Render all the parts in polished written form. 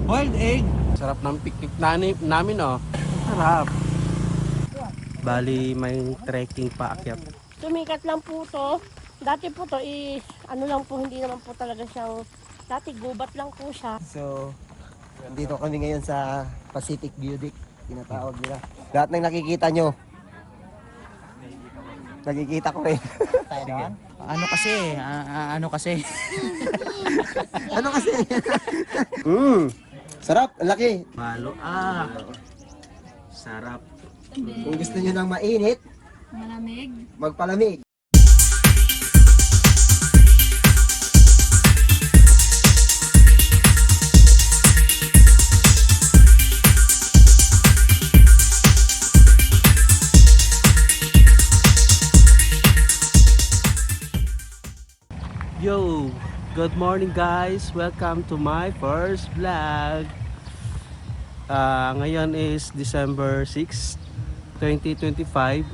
Boiled egg. Sarap ng picnic namin oh. Sarap. Bali may trekking pa akyat. Sumikat lang po to. Dati po to ano lang po, hindi naman po talaga siyang, dati gubat lang po siya. So, dito kami ngayon sa Pacific View Deck, tinatawag nila. Lahat ng nakikita nyo, nakikita ko rin. Ano kasi? Ano kasi? Ano kasi? Sarap, ang laki. Malo sarap. Kung gusto nyo ng mainit, Malamig. magpalamig. Yo, good morning guys. Welcome to my first vlog. Ngayon is December 6, 2025.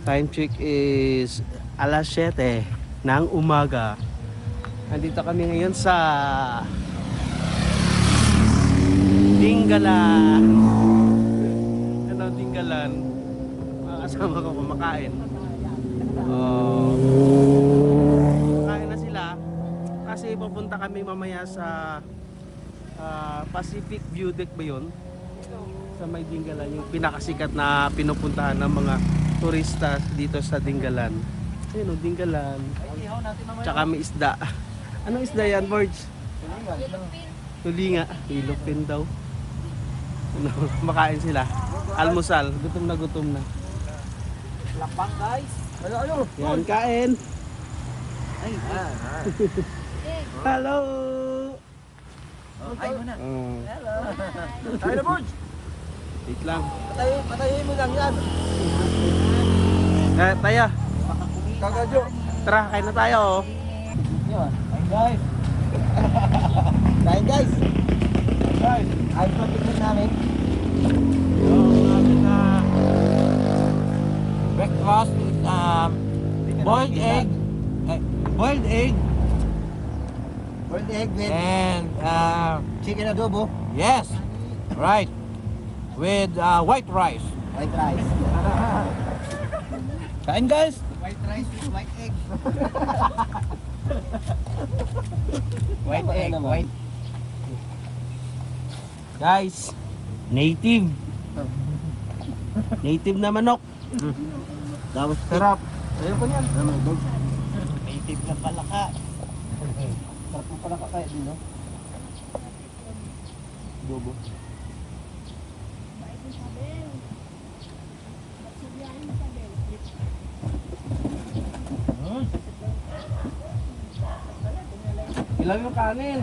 Time check is alas 7 ng umaga. Nandito kami ngayon sa Dingalan. Ano Dingalan? Mga kasama ko kumakain. Kain na sila kasi pupunta kami mamaya sa Pacific View Deck ba yun? Sa may Dingalan, yung pinakasikat na pinupuntahan ng mga turista dito sa Dingalan. Ayun o, Dingalan. Tsaka may isda. Anong isda yan, Borge? Tulinga. Ilupin daw. Ano, makain sila. Almusal. Gutom na gutom na. Lapang guys. Yan, kain. Hello. Ay muna. Hello. Tayo na, Borge! Wait lang. Patayin mo lang yan. Tayo. Kagadyo. Tara, kain na tayo. Yun. Ay guys. Kain guys. Guys, ayos pa tignan namin. Breakfast with boiled egg. Boiled egg. Boiled egg with And chicken adobo. yes. Right. With white rice. White rice. Kain guys. White rice with white egg. White Tama egg. naman. White. Guys, native. Native na manok. Tapos Sarap. ayun pa niyan. Native na palaka. Sarap mo pala kakain din, no? Adobo. Ilang yung kanin?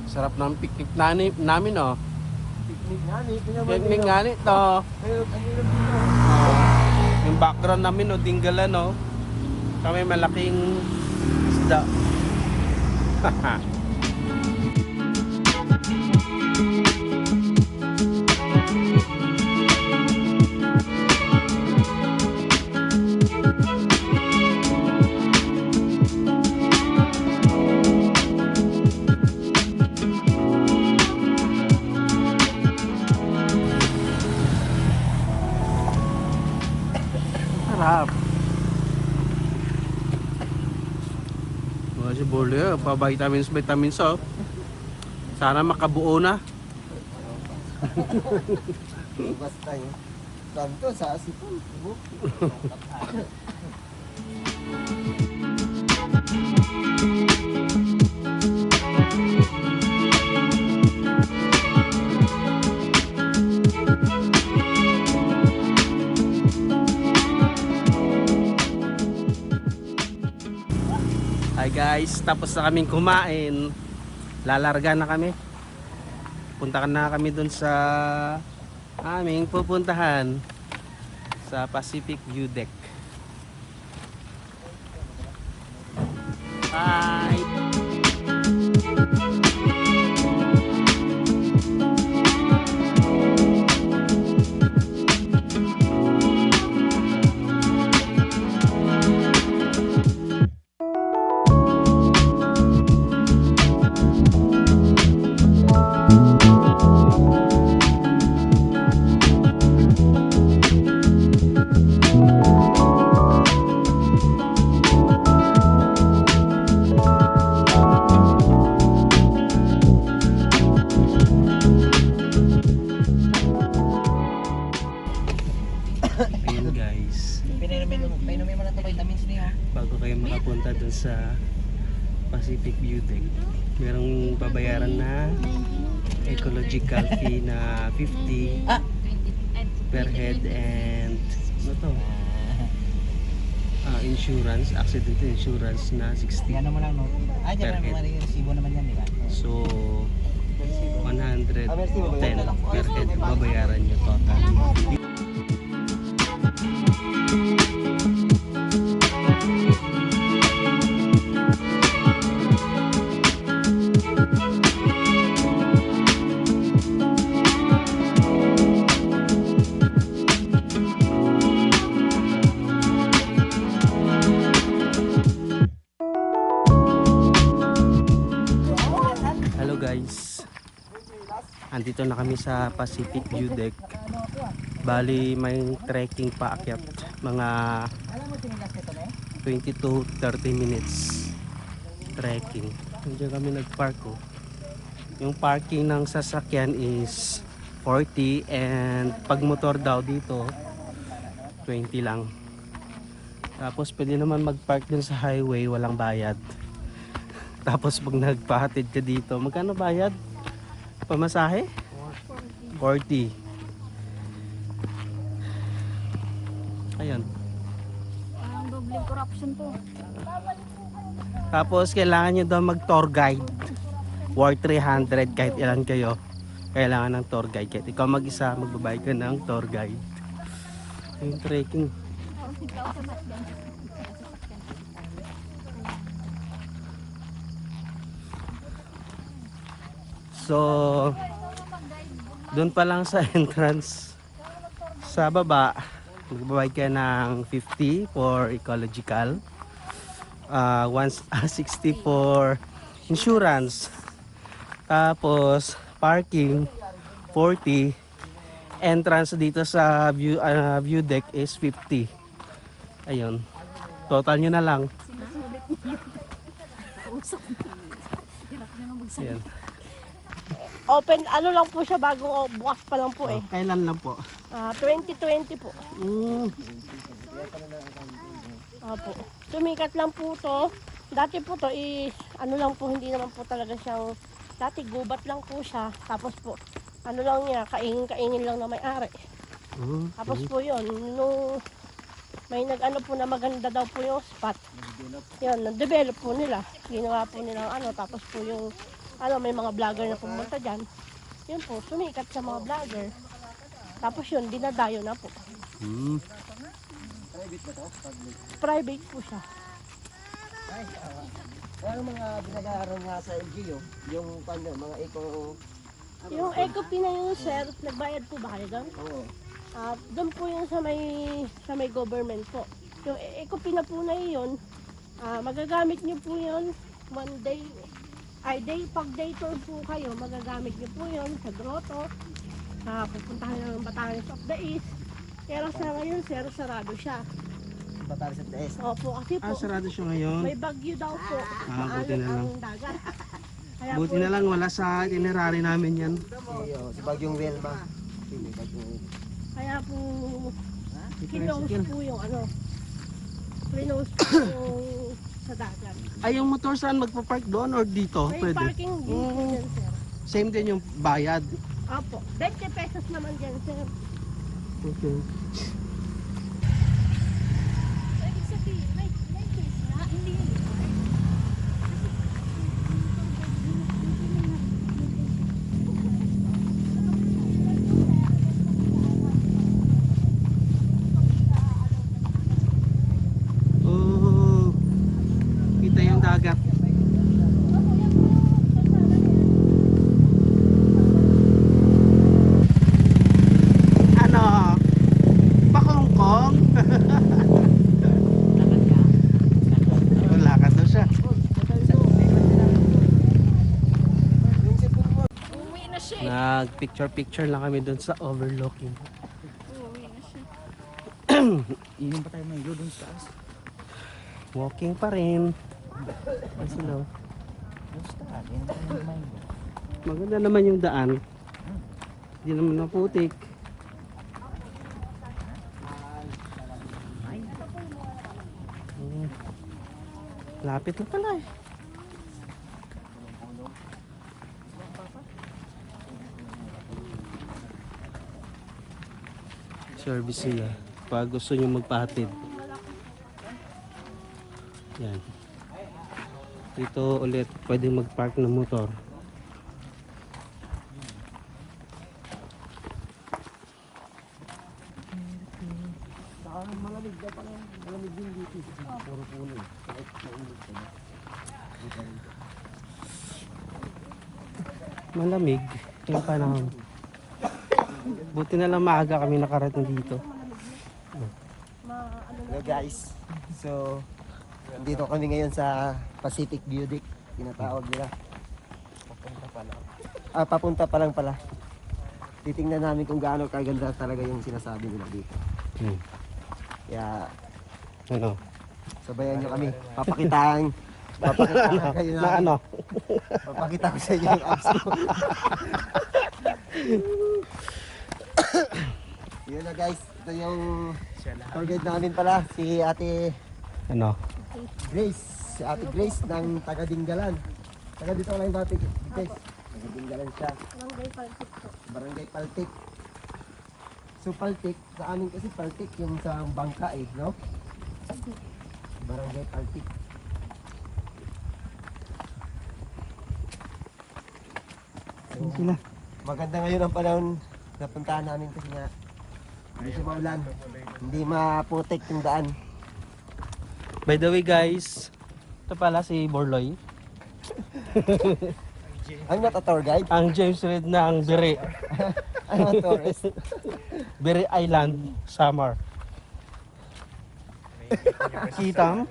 Sarap ng picnic namin oh. Picnic nga ni. Picnic nga nito. Yung background namin oh, Dingalan oh. Kami malaking isda. Sarap. Si Bolo, vitamins oh. Sana makabuo na. Basta yun. Santo sa asipon. Hi guys, tapos na kaming kumain. Lalarga na kami. Punta na kami dun sa aming pupuntahan sa Pacific View Deck. Bye! guys, Painumin mo na ito vitamins niyo. bago kayo makapunta dun sa Pacific View Deck, merong babayaran na ecological fee na 50 per head, and ano to? Insurance, accident insurance na 60. Yan mo lang, no? Per Dyan head. naman yung resibo naman yan, di ba? So 110 per head babayaran nyo total. Hello guys, andito na kami sa Pacific View Deck. Bali may trekking paakyat, mga 20 to 30 minutes trekking. Diyan kami nagpark oh. Yung parking ng sasakyan is 40, and pag motor daw dito 20 lang. Tapos pwede naman magpark dun sa highway, walang bayad. Tapos pag nagpahatid ka dito, magkano bayad? Pamasahe? 40. Ayun. Parang doble corruption to. Tapos kailangan nyo daw mag-tour guide. Worth 300 kahit ilan kayo. Kailangan ng tour guide. Kahit ikaw mag-isa, magbabayad ka ng tour guide. Yung trekking. Parang 6,000 at yan. So, doon pa lang sa entrance sa baba, magbabayad ka ng 50 for ecological, 60 for insurance, tapos parking 40, entrance dito sa view deck is 50. Ayun, total nyo na lang. Ayan. Open, ano lang po siya, bagong bukas pa lang po eh. Kailan lang po? 2020 po. Mm. Opo. Sumikat lang po to. Dati po to, ano lang po, hindi naman po talaga siyang, dati gubat lang po siya. Tapos po, ano lang niya, kaingin lang na may-ari. Mm. Tapos po yun, nung may nag-ano po na maganda daw po yung spot. Yun, na-develop po nila. Ginawa po nila tapos po yung, may mga vlogger na pumunta dyan. Yun po, sumikat sa mga vlogger. Tapos yun, dinadayo na po. Mm. Private po siya. Ano mga binag-aaral nga sa LGU? Yung mga eco... Yung Ecopin na yun, sir, nagbayad po ba kayo doon? Oo. Doon po yun sa may government po. Yung Ecopin na po na yun, magagamit nyo po yun one day, pag day tour po kayo, magagamit nyo po yun sa grotto, pupuntahan ng Batanes of the East. Pero sa ngayon, sir, sarado siya. Batanes at Daes. Opo, kasi po, Sarado siya ngayon. may bagyo daw po. Buti na lang. Ang dagat. Kaya Buti po, na lang wala sa itinerary namin yan. Si Bagyong Wilma. May Bagyong Wilma. kaya po, kinose po yung close po yung sa dagat. Ay, yung motor saan magpa-park doon or dito? May Pwede. parking din po dyan, sir. Same din yung bayad. Opo, 20 pesos naman dyan, sir. Okay. Ibig sabihin, may case na, hindi yun. Oh, kita yung dagat. Ano? Pa-Hong-Kong? Lakad daw siya. Uwi na siya. Nag-picture-picture lang kami doon sa overlooking. Uwi na siya. Iyon pa tayo may doon sa taas. Walking pa rin. Kasi daw, Basta, yan pa yung may maganda naman yung daan. Hindi naman maputik. Lapit na pala eh. Service sila pag gusto nyo magpahatid. Yan. Dito ulit pwedeng mag-park ng motor. Malamig yung panahon. Buti na lang maaga kami nakarating dito. Hello guys. So, dito kami ngayon sa Pacific Budic, tinatawag nila. Papunta pa lang pala. Titingnan namin kung gaano kaganda talaga yung sinasabi nila dito. Kaya, Ano? sabayan nyo kami. Papakita kayo Na ano? Papakita ko sa inyo yung abs ko. Yun na guys, ito yung tour guide namin pala, si Ate Ano? Grace. Si Ate Grace ng taga Dinggalan. Taga dito lang yung Ate Grace. Taga Dinggalan siya. Barangay Paltik po. Barangay Paltik. So Paltik, sa amin kasi Paltik yung sa bangka eh, no? Barangay Paltik. So, Sila. maganda ngayon ang panahon na puntahan namin kasi nga hindi siya maulan. Hindi maputik yung daan. By the way guys, ito pala si Borloy. I'm not a tour guide. Ang James Reid na ang Biri. I'm a tourist. Biri Island, Samar. Kitam?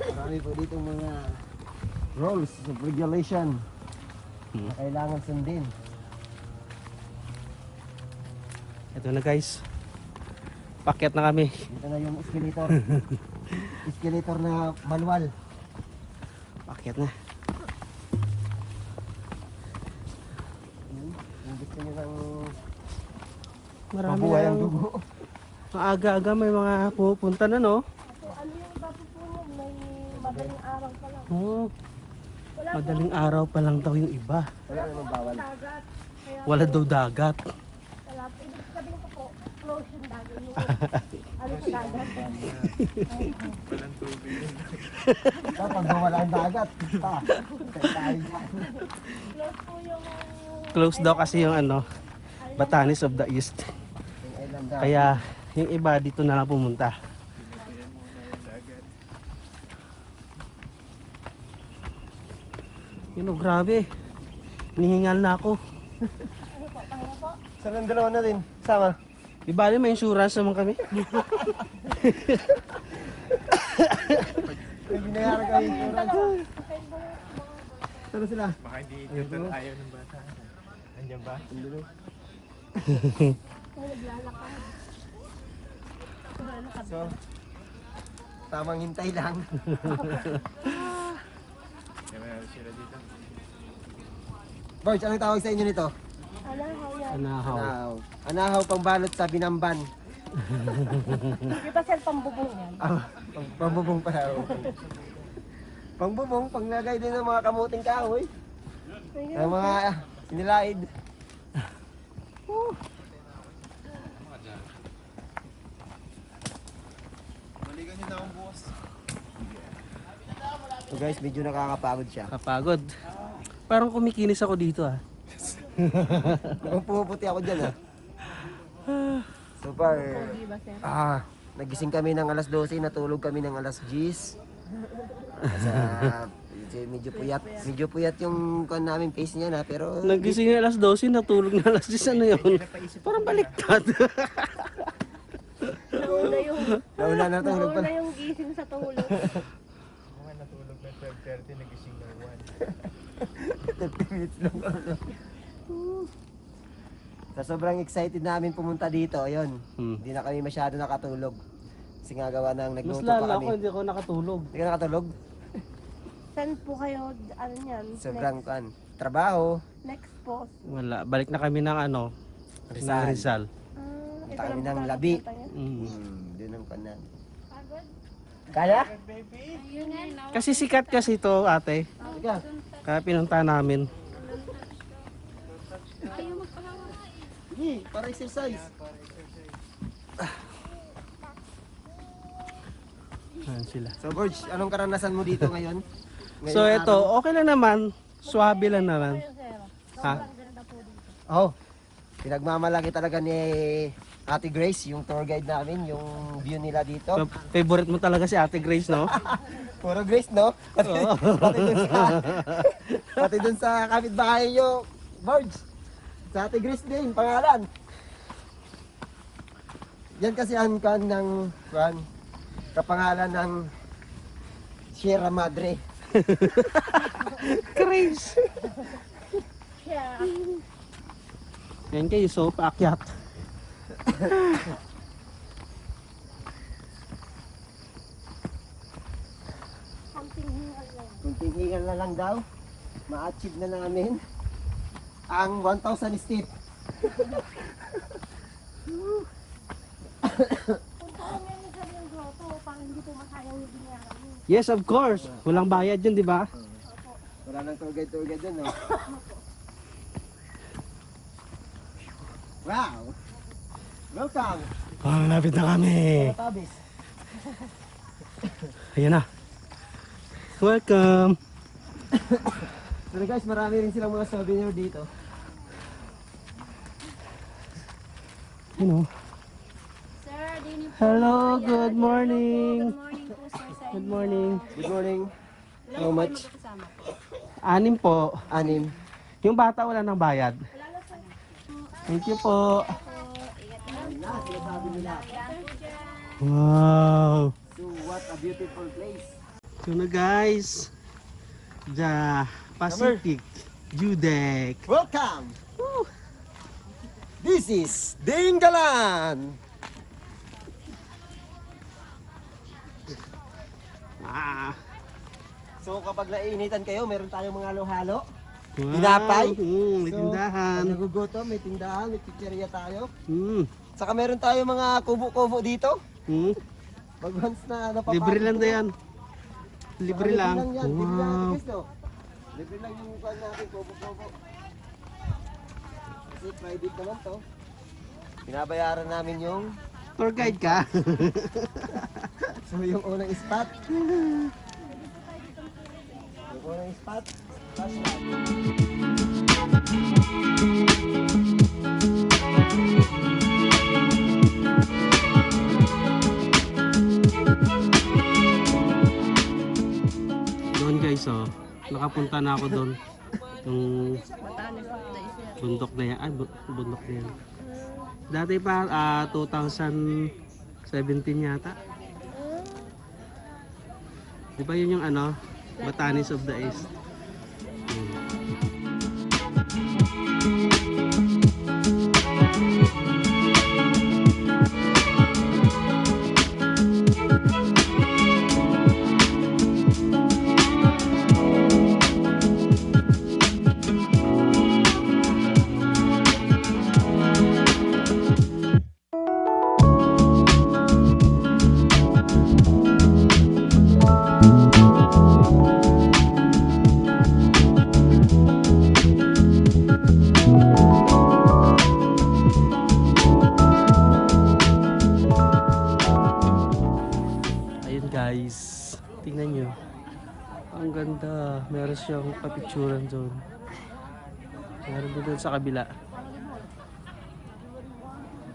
Marami po dito mga rules of regulation na kailangan sundin. Ito na guys. Pakyat na kami. Dito na yung escalator. Escalator na manual. Pakyat na. Kung gusto nyo ng Marami mabuhay ang na dugo. maaga-aga may mga pupunta na no. So, ano yung dapat po niyan? May madaling araw pa lang. Oh, Wala po madaling araw pa lang daw yung iba. Wala namang bawal. dagat. Kaya Wala daw dagat. wala po. Ibig sabihin ko po, close yung dagat. Yung, ano sa dagat? Kapag wala ang dagat, pa. Tayo dyan. Close po yung Close daw kasi yung ano, Batanes of the East. Yung island na. Kaya yung iba dito na lang pumunta. Yun o, grabe. Nihingal na ako. Saan ang dalawa natin? Sama. Di bali may insurance naman kami. May binayaran kayo yung insurance. Saan sila? Baka hindi dito ayaw ng bata. Andiyan ba? naglalakad. So, tamang hintay lang. Kaya meron sila dito. George, anong tawag sa inyo nito? Ano, yan. Anahaw. Anahaw. Anahaw pang balot sa binamban. Di ba sir pambubong yan? Pangbubong pa raw. Pangbubong, panglagay din ng mga kamuting kahoy. Ang mga sinilaid. Balikan nyo na akong bukas. So guys, medyo nakakapagod siya. Kapagod. Parang kumikinis ako dito ah. Mukhang pumuputi ako dyan ah. So far, Di ba sir? nagising kami ng alas 12, natulog kami ng alas 10. Medyo puyat yung kan namin face niya na, pero Nagising na alas 12, natulog na alas 10. Ano yun? Parang baliktad. Nauna yung, nauna na tulog nauna pa. yung gising sa tulog. Ako nga natulog ng 12:30, nagising ng 30 minutes lang. Sa sobrang excited namin pumunta dito, ayun. Hindi na kami masyado nakatulog. Kasi nga gawa ng Mas nagluto lalo pa ako, kami. hindi ako nakatulog. Hindi ka nakatulog? Saan po kayo, ano yan? Sobrang kan. Trabaho. Next po. Wala, balik na kami ng ano, Rizal. Rizal. Punta kami ng Labi. Mm. Doon ang kanan. Kaya? Kasi sikat kasi ito, ate. Sige. Kaya pinunta namin. Sige, para exercise. Ayan sila. So, Borge, anong karanasan mo dito ngayon? So ito, okay lang naman. Swabe lang naman. Ha? Oh, pinagmamalaki talaga ni Ate Grace, yung tour guide namin, yung view nila dito. Favorite mo talaga si Ate Grace, no? Puro Grace, no? Pati dun sa kapitbahay nyo, Borge. Sa Ate Grace din, pangalan. Yan kasi ang kan ng kapangalan ng Sierra Madre. Grace! Yan kayo, so paakyat. Kunting hingal na lang daw, ma-achieve na namin ang 1,000 step. Yes, of course. Walang bayad yun, di ba? Wala nang tour guide dun, no? Wow! Welcome! Oh, malapit na kami. Tabis. Ayan na. Welcome. So guys, marami rin silang mga souvenir dito. You know. Sir, dini po. Hello, good morning. Good morning po, sir. Sa Good inyo. morning. Good morning. Ilan How po much? kayo magkasama? 6 po. 6. Yung bata wala nang bayad. Thank you po. Sinasabi nila. Wow. So what a beautiful place. So na guys. The Pacific View Deck. Welcome! This is Dingalan! Ah. So kapag nainitan kayo, meron tayong mga halo-halo. Wow. Tinapay. May So, tindahan. Pag nagugutom, may tindahan, may chicheria tayo. Mm. Saka meron tayong mga kubo-kubo dito. Mm. Pag once na napapagod Libre lang kayo, yan. Libre saka lang. yan. Libre lang Wow. Kristo. Libre lang yung kuhan natin, kubo-kubo. Kasi private naman to. Binabayaran namin yung Tour guide ka. so yung unang spot. Yung unang spot. Doon guys, oh. Nakapunta na ako doon. Yung bundok na yan. Ay, bundok na yan. Dati pa, 2017 yata. Di ba yun yung ano? Batanes of the East. Ayun guys, tingnan nyo. Ang ganda. Meron siyang papicturan doon. Meron din doon sa kabila.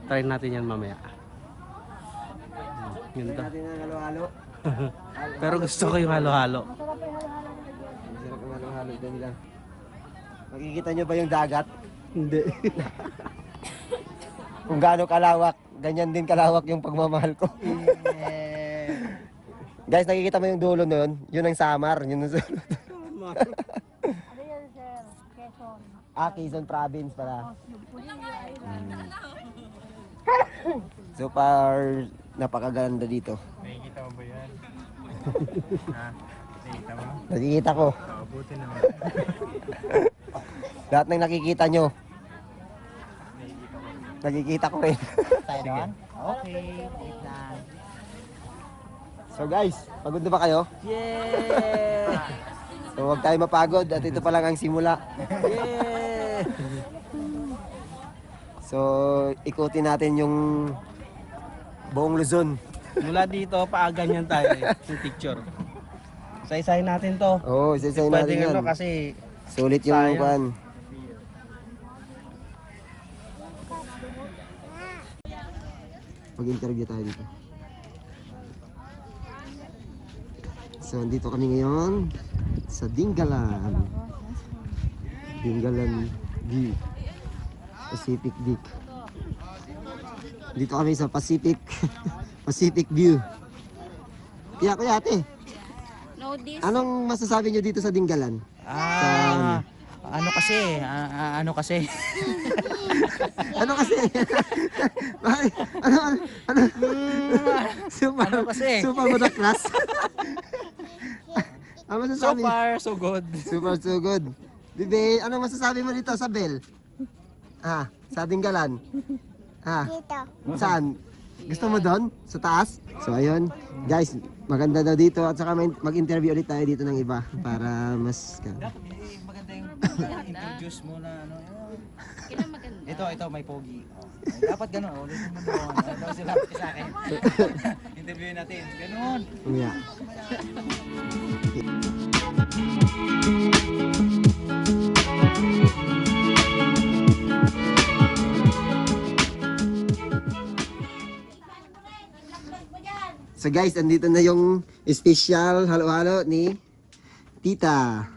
Try natin yan mamaya. Ganda. natin ang halo-halo. Pero gusto ko yung halo-halo. Masarap ang halo-halo ito nila. Makikita nyo ba yung dagat? Hindi. Kung gaano kalawak, ganyan din kalawak yung pagmamahal ko. Guys, nakikita mo yung dulo nun? Yun ang Samar, yun ang sulod. Ano yan, sir? Quezon. Quezon Province pala. So far, napakaganda dito. Nakikita mo ba yan? Ha? Nakikita mo? Nakikita ko. Oo, buti naman. Lahat ng nakikita nyo, nakikita ko rin. Tayo doon? Okay, wait lang. So guys, pagod na ba kayo? Yeah! So huwag tayo mapagod at ito pa lang ang simula. Yeah! So ikutin natin yung buong Luzon. Mula dito, paaganyan tayo yung picture. Isa-isahin natin to. Oo, isa-isahin natin Pwedeng yan. ano kasi Sulit yung sayang. pan. Mag-interview tayo dito. So, andito kami ngayon sa Dingalan. Dingalan View. Pacific Peak. Dito kami sa Pacific Pacific View. Kaya kuya ate, No, this. anong masasabi nyo dito sa Dingalan? Ano kasi? Ano kasi? Ano kasi? Bakit? Ano? Super, Ano kasi? super good class. Ano So masasabi? far, so good. Super so good. Bibi, ano masasabi mo dito sa Bell? Sa Dingalan? Dito. Saan? Gusto mo doon? Sa taas? So ayun, guys, maganda daw dito at saka mag-interview ulit tayo dito ng iba para mas... Maganda yung introduce mo na ano. Kailan maganda? Ito, may pogi. Dapat gano'n. Ulitin mo doon. Dapat sila sa akin. Interview natin. Gano'n. Yeah. So guys, andito na yung special halo-halo ni Tita.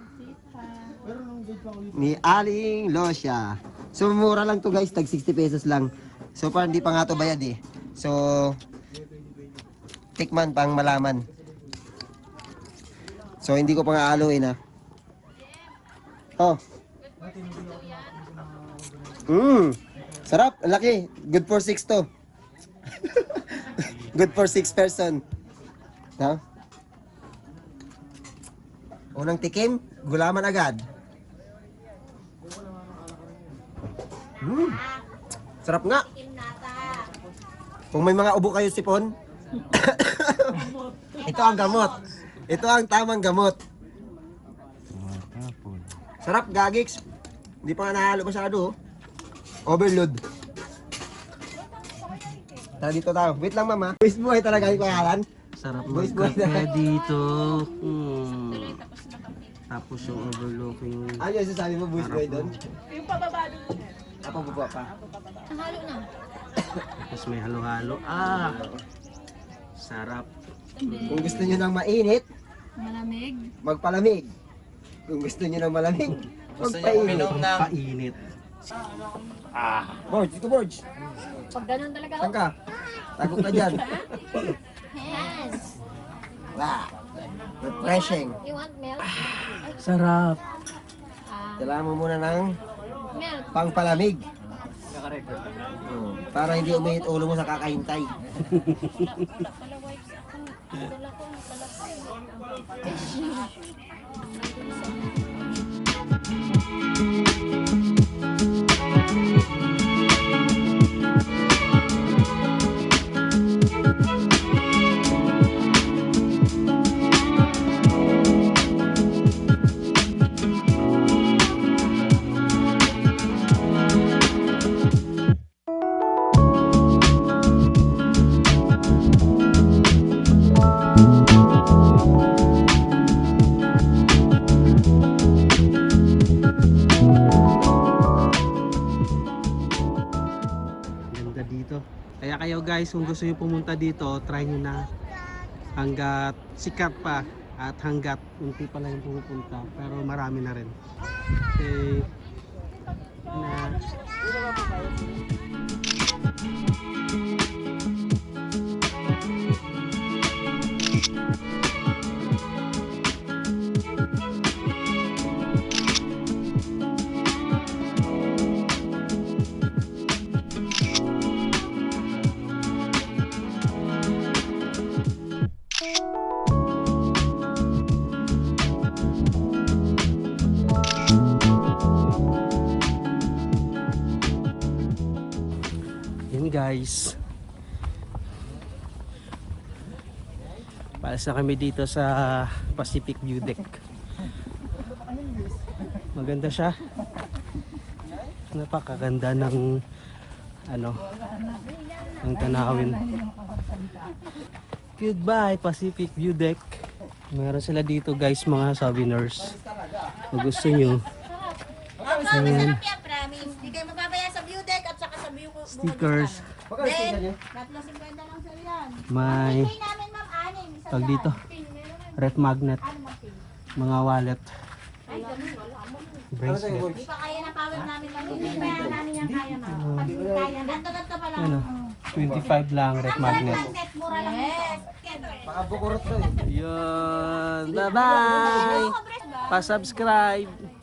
Ni Aling Losya. So mura lang to guys, tag 60 pesos lang. So far hindi pa nga to bayad eh. So tikman pang malaman. So hindi ko pa nga haluin ha. Oh. Sarap, ang laki. Good for 6 to. Good for 6 person. No? Unang tikim, gulaman agad. Sarap nga. Kung may mga ubo kayo sipon, ito ang gamot. Ito ang tamang gamot. Sarap, gagiks. Hindi pa nga nahalo masyado. Overload. Tara dito tayo. Wait lang mama. Boys boy talaga yung pangalan. sarap Boys, boys. magkape dito. Tapos yung overlooking. Ano yung sasabi mo boys boy doon? Yung pababa doon. Apa baba pa? Halo na. Tapos may halo-halo. Sarap. Kung gusto niyo ng mainit, Malamig. magpalamig. Kung gusto niyo ng malamig, Gusto niyo magpainit. uminom ng... Painit. Borge, dito Borge. Pag ganun talaga. Saan ka? Tago ka dyan. Hands. Wow. Refreshing. You want milk? Sarap. Kailangan mo muna ng Milk. pangpalamig. Para hindi uminit ulo mo sa kakahintay. Wala pala wipes ako. Dala ko ang talapay. Ganda dito. Kaya kayo guys, kung gusto niyo pumunta dito, try niyo na hanggat sikat pa at hanggat unti pa lang yung pumupunta. Pero marami na rin. Okay. Na. Yan guys. Alas na kami dito sa Pacific View Deck. Maganda siya. Napakaganda ng ng tanawin. Goodbye Pacific View Deck. Meron sila dito guys mga souvenirs. Kung gusto nyo. Masarap yan, promise. Hindi kayo mababaya sa view deck at saka sa view Stickers. Then, 3.50 lang sa yan. May Pay namin, ma'am, anim. Isa tag dito. Ref magnet. Mga wallet. Ay, ganun, wala mo. Bracelet. Hindi pa kaya ng power namin, ma'am. Hindi pa namin yan kaya, ma'am. Pag hindi kaya, ganto-ganto pa lang. Ano? 25 lang ref magnet. Magnet, mura lang ito. Baka bukurot to eh. Yun. Bye-bye. Pa-subscribe.